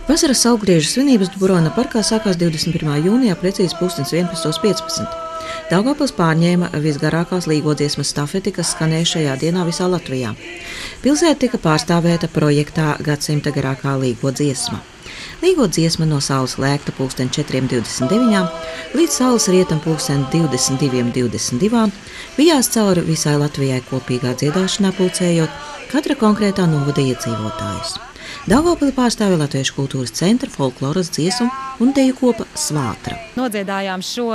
Vasaras saulgriežu svinības Dubrona parkā sākās 21. jūnijā precīzi 11:15. Daugavpils pārņēma visgarākās līgodziesmas stafeti, kas skanēja šajā dienā visā Latvijā. Pilsēta tika pārstāvēta projektā Gadsimta garākā līgodziesma. Līgodziesma no saules lēkta 4:29 līdz saules rietam 22:22 vijās cauri visai Latvijai kopīgā dziedāšanā pulcējot katra konkrētā novada iedzīvotājus. Daugavpili pārstāvēja Latviešu kultūras centra folkloras dziesmu un deju kopa Svātra. Nodziedājām šo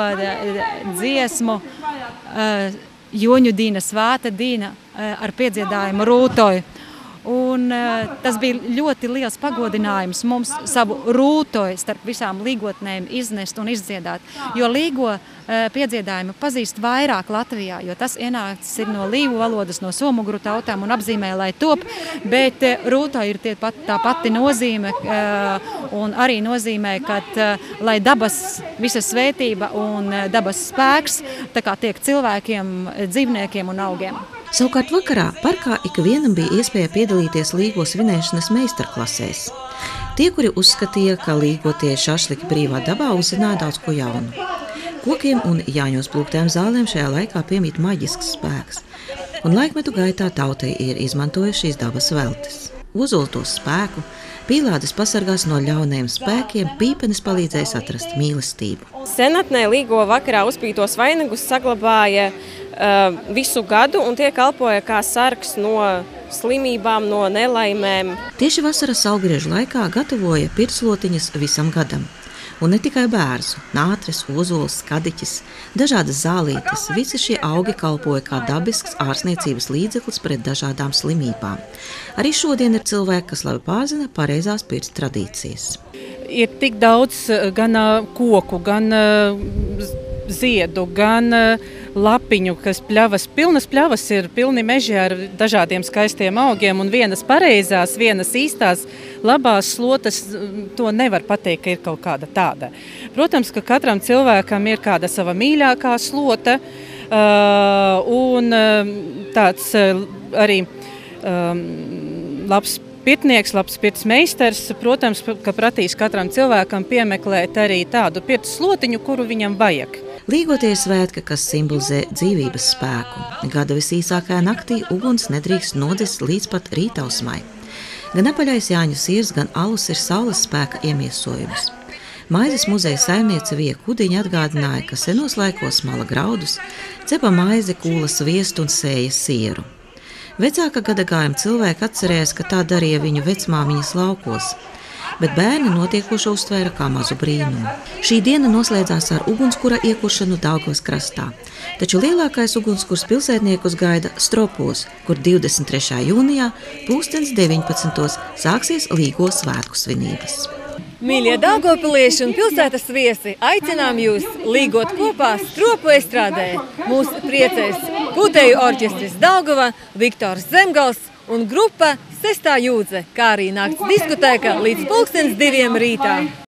dziesmu Joņu dīna, Svāta dīna ar piedziedājumu Rūtoju. Un tas bija ļoti liels pagodinājums mums savu rūtoju starp visām līgotnēm iznest un izdziedāt. Jo līgo piedziedājumu pazīst vairāk Latvijā, jo tas ienācis ir no līvu valodas, no somugru tautām un apzīmē, lai top, bet rūtoja ir tā pati nozīme un arī nozīmē, ka lai dabas visa svētība un dabas spēks tā kā tiek cilvēkiem, dzīvniekiem un augiem. Savukārt vakarā parkā ikvienam bija iespēja piedalīties līgo svinēšanas meistarklasēs. Tie, kuri uzskatīja, ka līgotie šašliki brīvā dabā, uzzināja daudz ko jaunu. Kokiem un jāņos plūktēm zālēm šajā laikā piemīt maģisks spēks, un laikmetu gaitā tautai ir izmantojuši šīs dabas veltes. Uzoltos spēku, pīlādes pasargās no ļaunajiem spēkiem, pīpenis palīdzēs atrast mīlestību. Senatnē līgo vakarā uzpītos vainagus saglabāja visu gadu un tie kalpoja kā sargs no slimībām, no nelaimēm. Tieši vasaras saulgriežu laikā gatavoja pirtslotiņas visam gadam. Un ne tikai bērzu, nātres, ozols, skadiķis, dažādas zālītes, visi šie augi kalpoja kā dabisks ārstniecības līdzeklis pret dažādām slimībām. Arī šodien ir cilvēki, kas labi pārzina pareizās pirts tradīcijas. Ir tik daudz gan koku, gan ziedu, gan lapiņu, kas pļavas, pilnas pļavas ir pilni meži ar dažādiem skaistiem augiem un vienas pareizās, vienas īstās, labās slotas, to nevar pateikt, ka ir kaut kāda tāda. Protams, ka katram cilvēkam ir kāda sava mīļākā slota un tāds arī labs pirtnieks, labs pirts meistars, protams, ka pratīs katram cilvēkam piemeklēt arī tādu pirts slotiņu, kuru viņam vajag. Līgotie ir svētki, kas simbolizē dzīvības spēku. Gada visīsākajā naktī uguns nedrīkst nodzist līdz pat rītausmai. Gan apaļais Jāņu sirs, gan alus ir saules spēka iemiesojums. Maizes muzeja saimniece Vija Kudiņa atgādināja, ka senos laikos mala graudus, cepa maizi, kūla sviestu un sēja sieru. Vecāka gadagājuma cilvēki atcerējās, ka tā darīja viņu vecmāmiņas laukos, bet bērni notiekošo uztvēra kā mazu brīnumu. Šī diena noslēdzās ar ugunskura iekušanu Daugavas krastā, taču lielākais ugunskurs pilsētniekus gaida Stropos, kur 23. jūnijā 19:00 sāksies līgo svētku svinības. Mīļie daugavpilieši un pilsētas viesi, aicinām jūs līgot kopā Stropu estrādē. Mūs priecēs Pūtēju orķestris Daugava, Viktors Zemgals un grupa Sestā jūdze, kā arī nakts diskotēka līdz 2:00 rītā.